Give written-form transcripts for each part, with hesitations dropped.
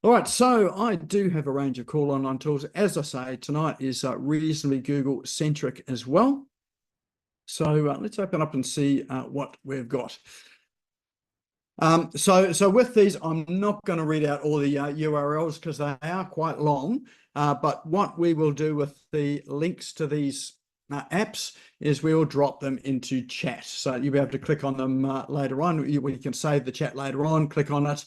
All right, so I do have a range of cool online tools. As I say, tonight is reasonably Google-centric as well. So let's open up and see what we've got. So with these, I'm not going to read out all the URLs because they are quite long. But what we will do with the links to these apps is we will drop them into chat. So you'll be able to click on them later on. You can save the chat later on, click on it,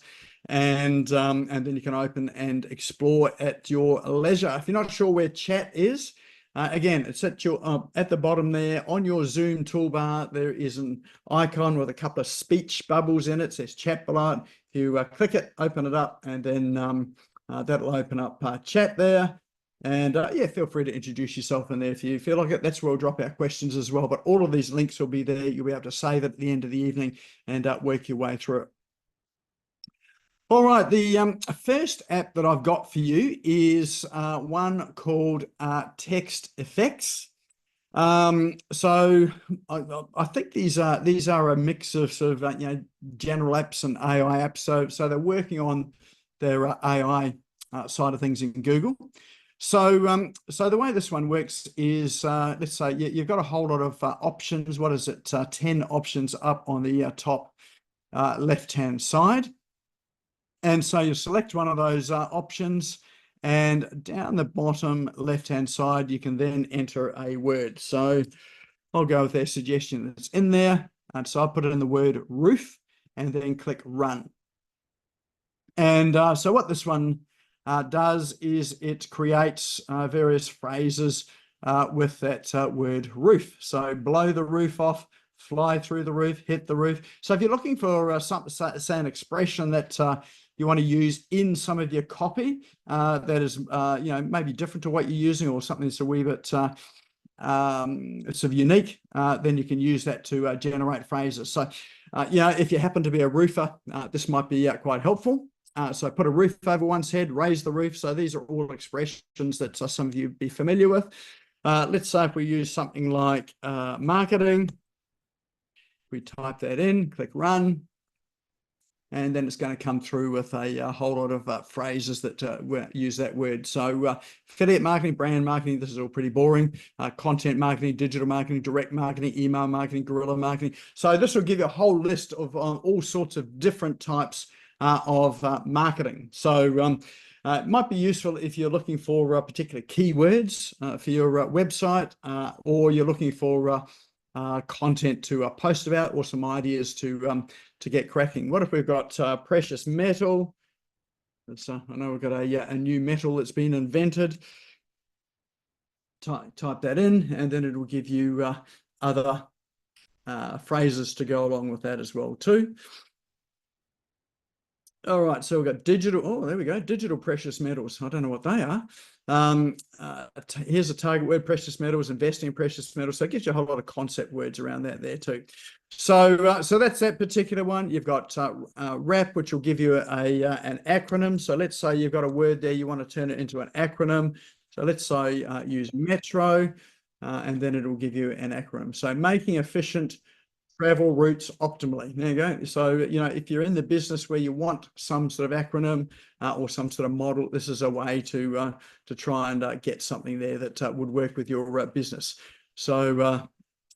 and then you can open and explore at your leisure. If you're not sure where chat is, again, it's at your at the bottom there on your Zoom toolbar. There is an icon with a couple of speech bubbles in it. It says chat below it. If you click it, open it up, and then that'll open up chat there. And yeah, feel free to introduce yourself in there if you feel like it. That's where we'll drop our questions as well. But all of these links will be there. You'll be able to save it at the end of the evening and work your way through it. All right, the first app that I've got for you is one called Text Effects. So I think these are a mix of sort of general apps and AI apps. So they're working on their AI side of things in Google. So so the way this one works is let's say you've got a whole lot of options. What is it? 10 options up on the top left-hand side. And so you select one of those options, and down the bottom left-hand side, you can then enter a word. So I'll go with their suggestion that's in there. And so I put it in the word roof and then click run. And so what this one does is it creates various phrases with that word roof. So blow the roof off, fly through the roof, hit the roof. So if you're looking for something, say an expression that you want to use in some of your copy that is, maybe different to what you're using, or something that's a wee bit sort of unique, then you can use that to generate phrases. So, if you happen to be a roofer, this might be quite helpful. So put a roof over one's head, raise the roof. So these are all expressions that some of you be familiar with. Let's say if we use something like marketing, we type that in, click run, and then it's going to come through with a whole lot of phrases that use that word. So affiliate marketing, brand marketing, this is all pretty boring. Content marketing, digital marketing, direct marketing, email marketing, guerrilla marketing. So this will give you a whole list of all sorts of different types of marketing. So it might be useful if you're looking for particular keywords for your website, or you're looking for content to post about, or some ideas to get cracking. What if we've got precious metal? I know we've got a new metal that's been invented. Type that in, and then it will give you other phrases to go along with that as well too. All right, so we've got digital. Oh, there we go. Digital precious metals. I don't know what they are. Here's a target word: precious metals, investing in precious metals. So it gives you a whole lot of concept words around that there too. So so that's that particular one. You've got wrap, which will give you an acronym. So let's say you've got a word there, you want to turn it into an acronym. So let's say use Metro, and then it will give you an acronym. So making efficient travel routes optimally. There you go. So, if you're in the business where you want some sort of acronym or some sort of model, this is a way to try and get something there that would work with your business. So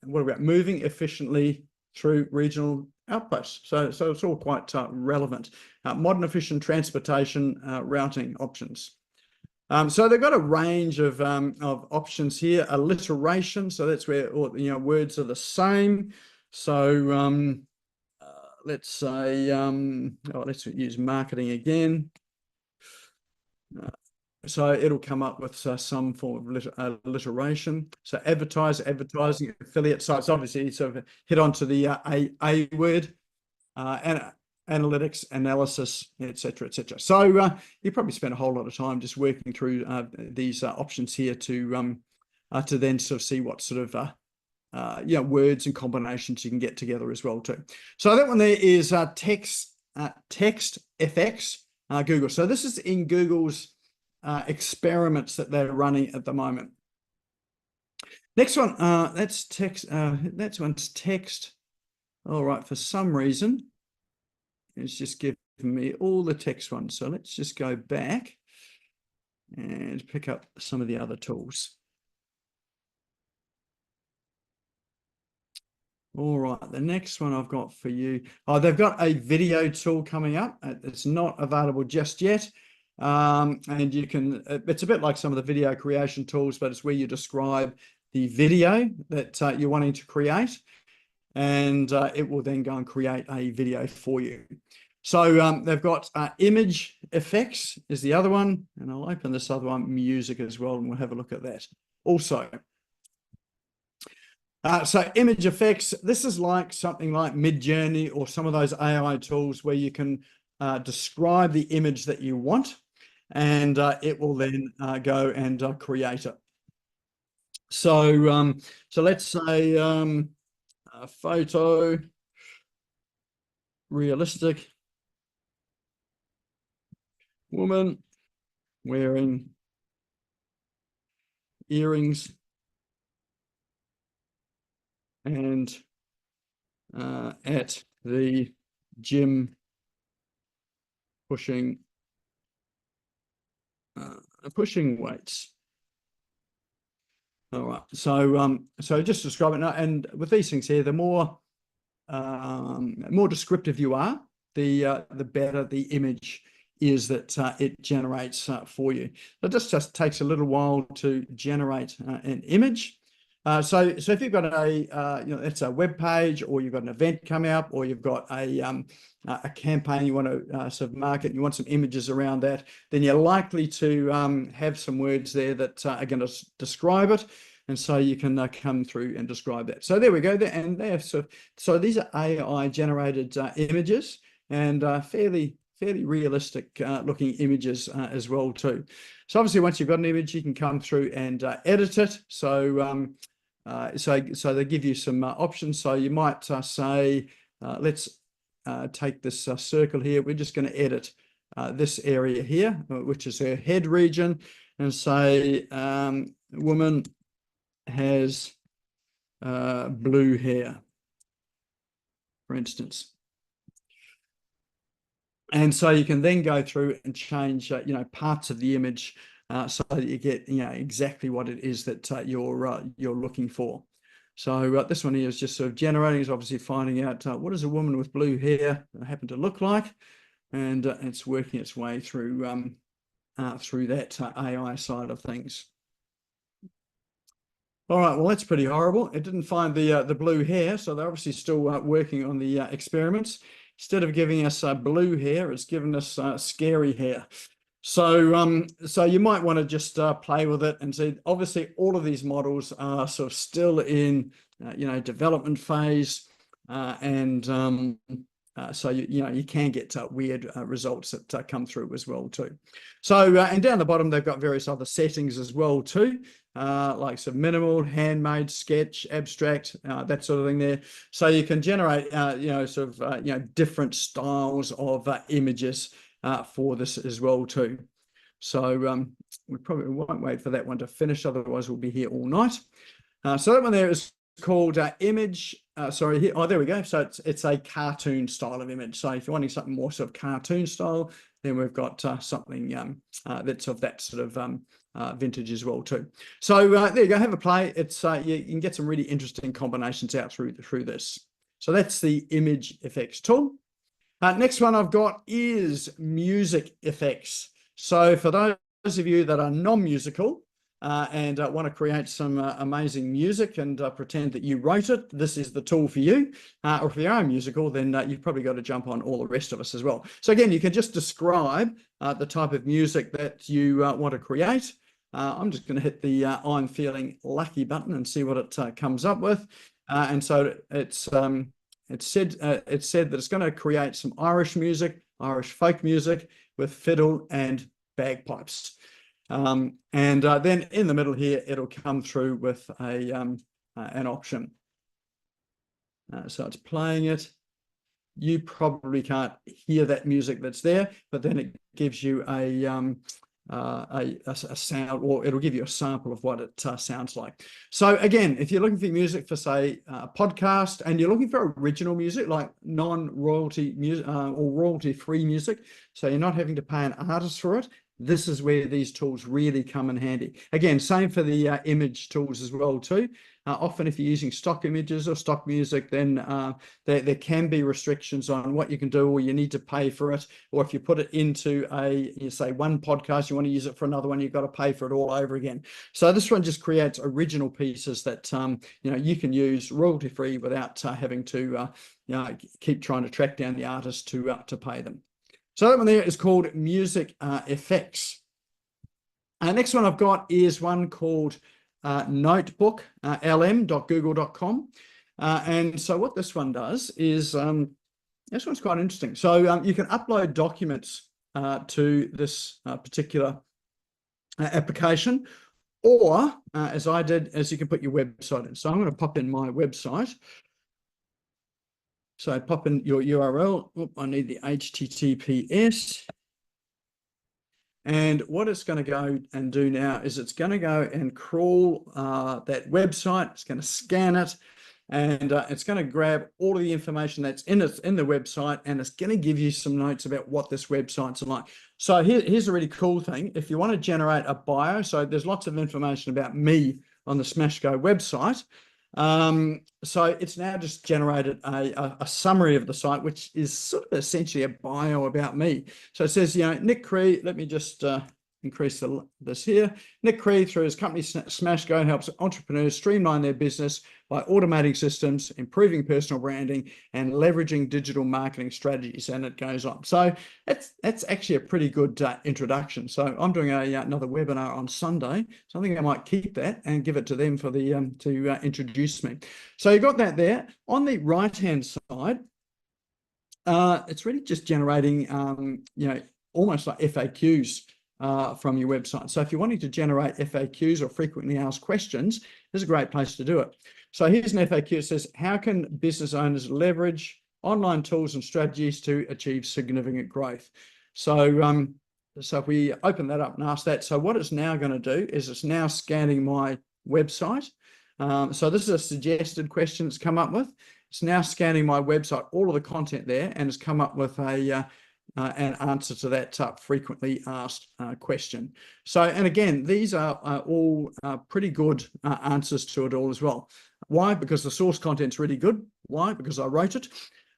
what about moving efficiently through regional outposts? So it's all quite relevant. Modern efficient transportation routing options. So they've got a range of options here. Alliteration. So that's where words are the same. So let's say, let's use marketing again. So it'll come up with some form of alliteration. So advertising, affiliate sites, obviously sort of hit onto the A word, and analytics, analysis, etc., etc. So you probably spend a whole lot of time just working through these options here to then sort of see what sort of words and combinations you can get together as well too. So that one there is Text FX Google. So this is in Google's experiments that they're running at the moment. Next one, that's text. That one's text. All right, for some reason, it's just giving me all the text ones. So let's just go back and pick up some of the other tools. All right, the next one I've got for you. Oh, they've got a video tool coming up. It's not available just yet. And you can, it's a bit like some of the video creation tools, but it's where you describe the video that you're wanting to create. And it will then go and create a video for you. So they've got image effects is the other one. And I'll open this other one, music as well, and we'll have a look at that also. So image effects, this is like something like Midjourney or some of those AI tools where you can describe the image that you want, and it will then go and create it. So let's say a photo, realistic woman wearing earrings and at the gym pushing weights. All right, so just describe it now. And with these things here, the more descriptive you are, the better the image is that it generates for you. It just takes a little while to generate an image. So if you've got it's a web page, or you've got an event coming up, or you've got a campaign you want to sort of market, you want some images around that, then you're likely to have some words there that are going to describe it, and so you can come through and describe that. So there we go. And they're so these are AI generated images, and fairly realistic looking images as well too. So obviously, once you've got an image, you can come through and edit it. So they give you some options. So you might say, let's take this circle here. We're just going to edit this area here, which is her head region, and say woman has blue hair, for instance. And so you can then go through and change, parts of the image so that you get, exactly what it is that you're looking for. So this one here is just sort of generating, is obviously finding out what does a woman with blue hair happen to look like, and it's working its way through that AI side of things. All right, well, that's pretty horrible. It didn't find the blue hair, so they're obviously still working on the experiments. Instead of giving us blue hair, it's given us scary hair. So you might want to just play with it and see. Obviously, all of these models are sort of still in development phase, and so you can get weird results that come through as well too. So and down the bottom they've got various other settings as well too, like some minimal, handmade, sketch, abstract, that sort of thing there. So you can generate different styles of images for this as well too. So we probably won't wait for that one to finish, otherwise we'll be here all night. So that one there is called image. Sorry, here. Oh, there we go. So it's a cartoon style of image. So if you're wanting something more sort of cartoon style, then we've got something that's of that sort of vintage as well too. So there you go. Have a play. It's you can get some really interesting combinations out through this. So that's the image effects tool. Next one I've got is music effects. So for those of you that are non-musical and want to create some amazing music and pretend that you wrote it, this is the tool for you. Or if you are musical, then you've probably got to jump on all the rest of us as well. So again, you can just describe the type of music that you want to create. I'm just going to hit the I'm feeling lucky button and see what it comes up with. And so it's said that it's going to create some Irish music, Irish folk music with fiddle and bagpipes. And then in the middle here, it'll come through with an option. So it's playing it. You probably can't hear that music that's there, but then it gives you a a sound, or it'll give you a sample of what it sounds like. So again, if you're looking for music for, say, a podcast, and you're looking for original music, like non-royalty music or royalty-free music, so you're not having to pay an artist for it, this is where these tools really come in handy. Again, same for the image tools as well too. Often if you're using stock images or stock music, then there can be restrictions on what you can do, or you need to pay for it. Or if you put it into you say one podcast, you want to use it for another one, you've got to pay for it all over again. So this one just creates original pieces that you can use royalty free without having to keep trying to track down the artist to pay them. So that one there is called Music Effects. Next one I've got is one called Notebook, lm.google.com. And so what this one does is, this one's quite interesting. So you can upload documents to this particular application, or as I did, you can put your website in. So I'm going to pop in my website. So pop in your URL. I need the HTTPS. And what it's going to go and do now is it's going to go and crawl that website. It's going to scan it, and it's going to grab all of the information that's in the website, and it's going to give you some notes about what this website's like. So here's a really cool thing. If you want to generate a bio, so there's lots of information about me on the SmashGo website. So it's now just generated a summary of the site, which is sort of essentially a bio about me. So it says, Nick Cree, let me just increase this here. Nick Cree, through his company SmashGo, helps entrepreneurs streamline their business by automating systems, improving personal branding, and leveraging digital marketing strategies. And it goes on. So that's actually a pretty good introduction. So I'm doing another webinar on Sunday. So I think I might keep that and give it to them for the to introduce me. So you got that there. On the right-hand side, it's really just generating, almost like FAQs from your website. So if you're wanting to generate FAQs or frequently asked questions, this is a great place to do it. So here's an FAQ. It says, how can business owners leverage online tools and strategies to achieve significant growth? So, so if we open that up and ask that, so what it's now going to do is it's now scanning my website. So this is a suggested question it's come up with. It's now scanning my website, all of the content there, and it's come up with an answer to that frequently asked question. So, and again, these are all pretty good answers to it all as well. Why? Because the source content's really good. Why? Because I wrote it.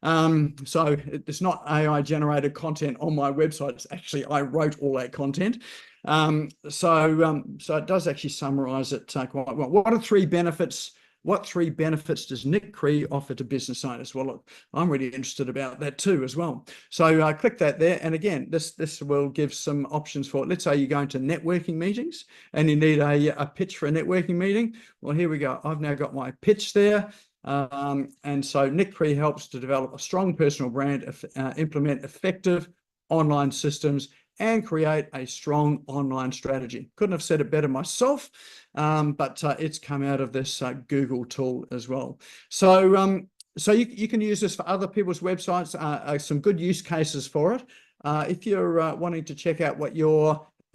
So it's not AI generated content on my website. It's actually, I wrote all that content. So it does actually summarize it quite well. What are three benefits? What three benefits does Nick Cree offer to business owners? Well, look, I'm really interested about that too as well. So click that there. And again, this will give some options for, let's say you're going to networking meetings and you need a pitch for a networking meeting. Well, here we go. I've now got my pitch there. And so Nick Cree helps to develop a strong personal brand, implement effective online systems, and create a strong online strategy. Couldn't have said it better myself, but it's come out of this Google tool as well. So, so you can use this for other people's websites, some good use cases for it. If you're wanting to check out what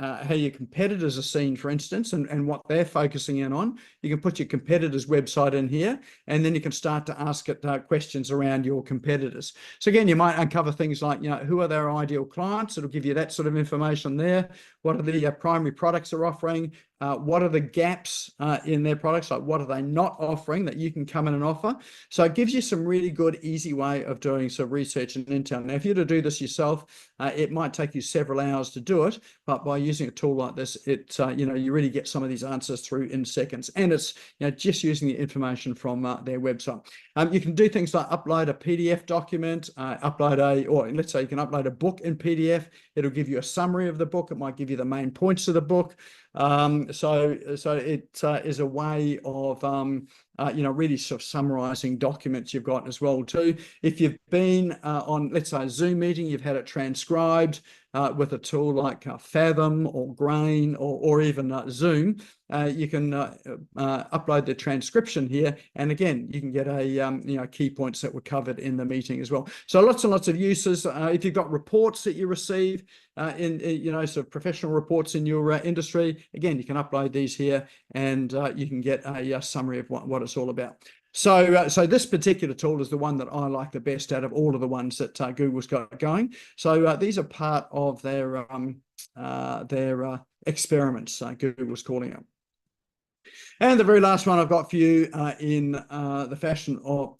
how your competitors are seen, for instance, and what they're focusing in on, you can put your competitor's website in here, and then you can start to ask it questions around your competitors. So again, you might uncover things like, who are their ideal clients? It'll give you that sort of information there. What are the primary products they're offering? What are the gaps in their products? Like, what are they not offering that you can come in and offer? So it gives you some really good, easy way of doing some research and intel. Now, if you were to do this yourself, it might take you several hours to do it, but by using a tool like this, you really get some of these answers through in seconds. And it's just using the information from their website. You can do things like upload a PDF document, or let's say you can upload a book in PDF. It'll give you a summary of the book. It might give you the main points of the book. So it is a way of really sort of summarizing documents you've got as well too. If you've been on, let's say, a Zoom meeting, you've had it transcribed with a tool like Fathom or Grain or even Zoom, you can upload the transcription here, and again you can get a key points that were covered in the meeting as well. So lots and lots of uses. If you've got reports that you receive in sort of professional reports in your industry, again you can upload these here, and you can get a summary of what it's all about. So this particular tool is the one that I like the best out of all of the ones that Google's got going. So these are part of their experiments, Google's calling it. And the very last one I've got for you in the fashion of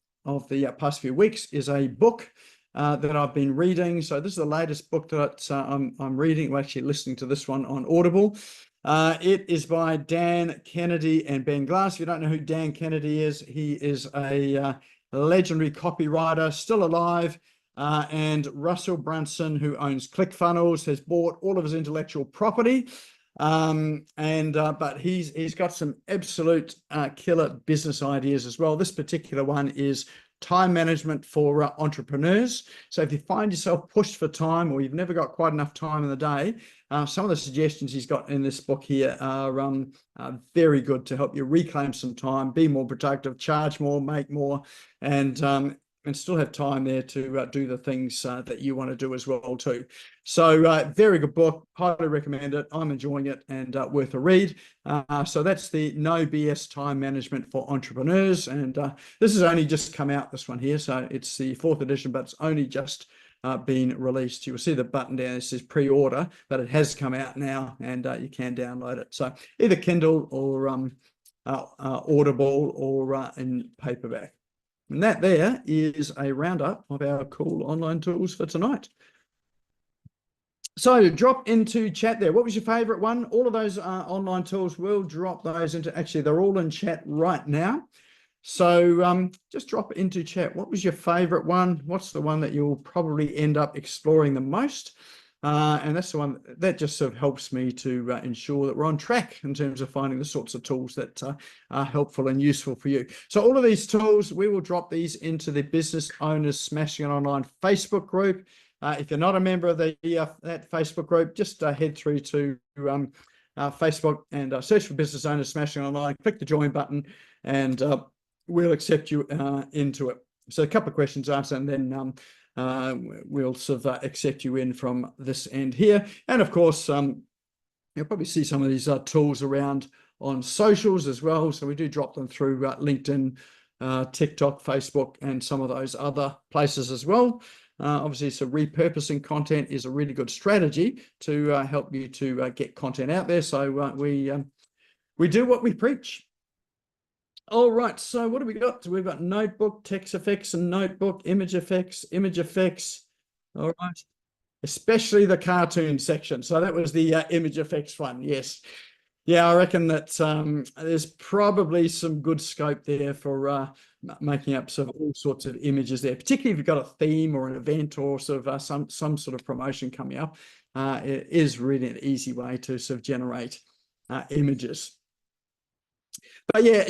the past few weeks is a book that I've been reading. So this is the latest book that I'm reading. We're actually listening to this one on Audible. It is by Dan Kennedy and Ben Glass. If you don't know who Dan Kennedy is, he is a legendary copywriter, still alive. And Russell Brunson, who owns ClickFunnels, has bought all of his intellectual property. But he's got some absolute killer business ideas as well. This particular one is time management for entrepreneurs. So if you find yourself pushed for time, or you've never got quite enough time in the day, some of the suggestions he's got in this book here are very good to help you reclaim some time, be more productive, charge more, make more, and still have time there to do the things that you want to do as well too. So very good book, highly recommend it. I'm enjoying it, and worth a read. So that's the No BS Time Management for Entrepreneurs, and this has only just come out, this one here. So it's the 4th edition, but it's only just been released. You will see the button down that says pre-order, but it has come out now, and you can download it. So either Kindle or Audible or in paperback. And that there is a roundup of our cool online tools for tonight. So drop into chat there. What was your favorite one? All of those online tools, we'll drop those into, actually, they're all in chat right now. So just drop into chat. What was your favorite one? What's the one that you'll probably end up exploring the most? And that's the one that just sort of helps me to ensure that we're on track in terms of finding the sorts of tools that are helpful and useful for you. So all of these tools, we will drop these into the Business Owners Smashing It Online Facebook group. If you're not a member of that Facebook group, just head through to Facebook and search for Business Owners Smashing It Online, click the join button, and we'll accept you into it. So a couple of questions asked, and then we'll sort of accept you in from this end here. And of course, you'll probably see some of these tools around on socials as well. So we do drop them through LinkedIn, TikTok, Facebook, and some of those other places as well. Obviously, so repurposing content is a really good strategy to help you to get content out there. So we do what we preach. All right, so what do we got? We've got notebook, text effects, and notebook, image effects. All right, especially the cartoon section. So that was the image effects one. Yes. Yeah, I reckon that there's probably some good scope there for making up sort of all sorts of images there, particularly if you've got a theme or an event or sort of some sort of promotion coming up. It is really an easy way to sort of generate images. But yeah,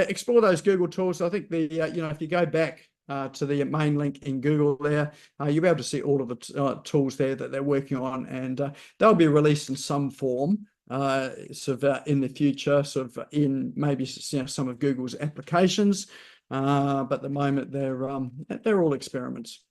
explore those Google tools. I think the if you go back to the main link in Google there, you'll be able to see all of the tools there that they're working on, and they'll be released in some form sort of in the future, sort of in maybe some of Google's applications. But at the moment they're all experiments.